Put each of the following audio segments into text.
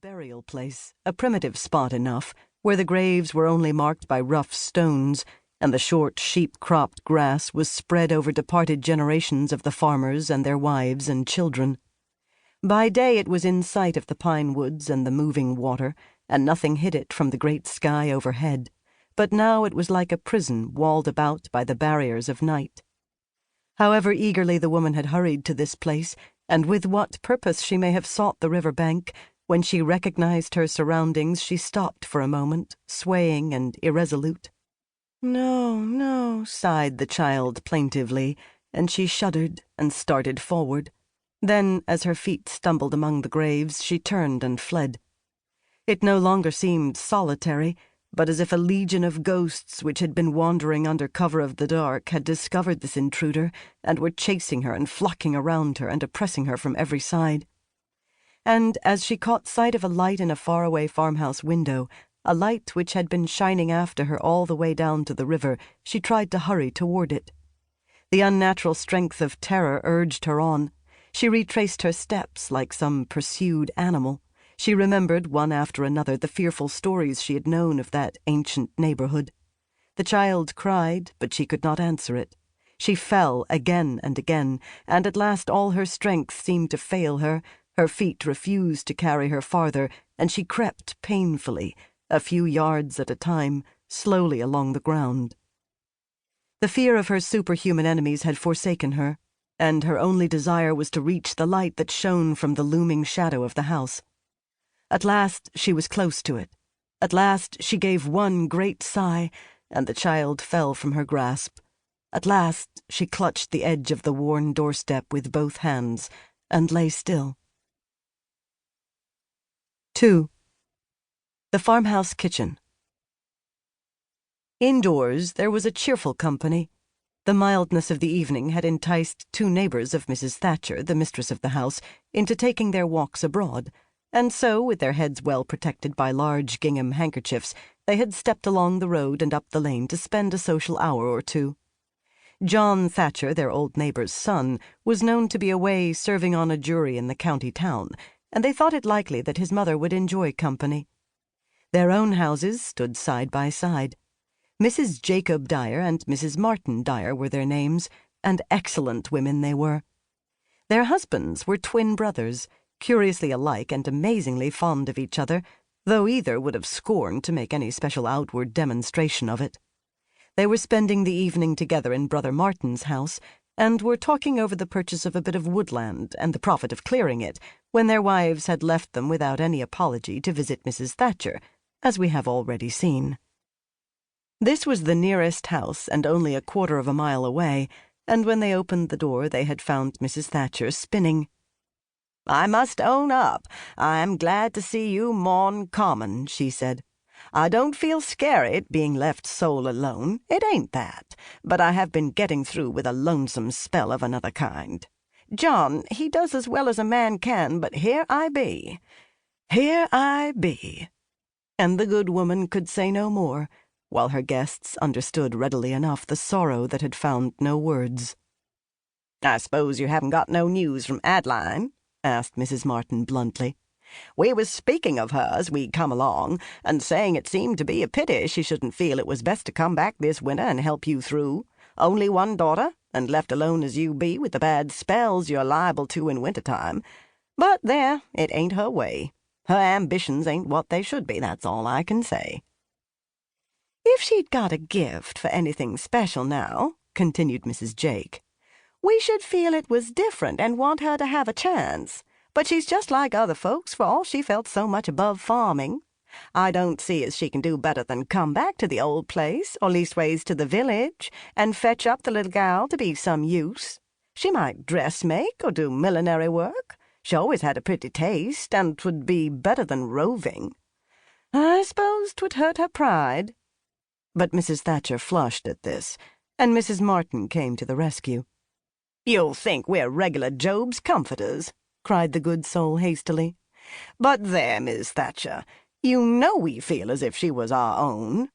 burial place, a primitive spot enough, where the graves were only marked by rough stones, and the short, sheep-cropped grass was spread over departed generations of the farmers and their wives and children. By day it was in sight of the pine woods and the moving water, and nothing hid it from the great sky overhead, but now it was like a prison walled about by the barriers of night. However eagerly the woman had hurried to this place, and with what purpose she may have sought the river bank, when she recognized her surroundings she stopped for a moment, swaying and irresolute. "No, no," sighed the child plaintively, and she shuddered and started forward. Then, as her feet stumbled among the graves, she turned and fled. It no longer seemed solitary, but as if a legion of ghosts which had been wandering under cover of the dark had discovered this intruder and were chasing her and flocking around her and oppressing her from every side. And as she caught sight of a light in a faraway farmhouse window, a light which had been shining after her all the way down to the river, she tried to hurry toward it. The unnatural strength of terror urged her on. She retraced her steps like some pursued animal. She remembered one after another the fearful stories she had known of that ancient neighborhood. The child cried, but she could not answer it. She fell again and again, and at last all her strength seemed to fail her. Her feet refused to carry her farther, and she crept painfully, a few yards at a time, slowly along the ground. The fear of her superhuman enemies had forsaken her, and her only desire was to reach the light that shone from the looming shadow of the house. At last she was close to it. At last she gave one great sigh, and the child fell from her grasp. At last she clutched the edge of the worn doorstep with both hands, and lay still. 2. The farmhouse kitchen. Indoors there was a cheerful company. The mildness of the evening had enticed two neighbors of Mrs. Thatcher, the mistress of the house, into taking their walks abroad, and so, with their heads well protected by large gingham handkerchiefs, they had stepped along the road and up the lane to spend a social hour or two. John Thatcher, their old neighbor's son, was known to be away serving on a jury in the county town, and they thought it likely that his mother would enjoy company. Their own houses stood side by side. Mrs. Jacob Dyer and Mrs. Martin Dyer were their names, and excellent women they were. Their husbands were twin brothers, curiously alike and amazingly fond of each other, though either would have scorned to make any special outward demonstration of it. They were spending the evening together in Brother Martin's house, and were talking over the purchase of a bit of woodland and the profit of clearing it, when their wives had left them without any apology to visit Mrs. Thatcher, as we have already seen. This was the nearest house, and only a quarter of a mile away, and when they opened the door they had found Mrs. Thatcher spinning. "I must own up, I am glad to see you mourn common," she said. "I don't feel scary at being left sole alone, it ain't that, but I have been getting through with a lonesome spell of another kind. John, he does as well as a man can, but here I be. And the good woman could say no more, while her guests understood readily enough the sorrow that had found no words. "I suppose you haven't got no news from Adeline?" asked Mrs. Martin bluntly. "We was speaking of her as we come along, and saying it seemed to be a pity she shouldn't feel it was best to come back this winter and help you through. Only one daughter, and left alone as you be with the bad spells you're liable to in winter time. But there, it ain't her way. Her ambitions ain't what they should be, that's all I can say." "If she'd got a gift for anything special now," continued Mrs. Jake, "we should feel it was different and want her to have a chance. But she's just like other folks, for all she felt so much above farming. I don't see as she can do better than come back to the old place, or leastways to the village, and fetch up the little gal to be some use. She might dressmake or do millinery work. She always had a pretty taste, and 'twould be better than roving. I suppose 'twould hurt her pride." But Mrs. Thatcher flushed at this, and Mrs. Martin came to the rescue. "You'll think we're regular Job's comforters," cried the good soul hastily. "But there, Miss Thatcher, you know we feel as if she was our own.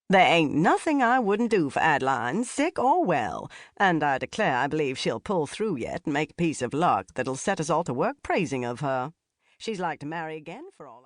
There ain't nothing I wouldn't do for Adeline, sick or well, and I declare I believe she'll pull through yet and make a piece of luck that'll set us all to work praising of her. She's like to marry again for all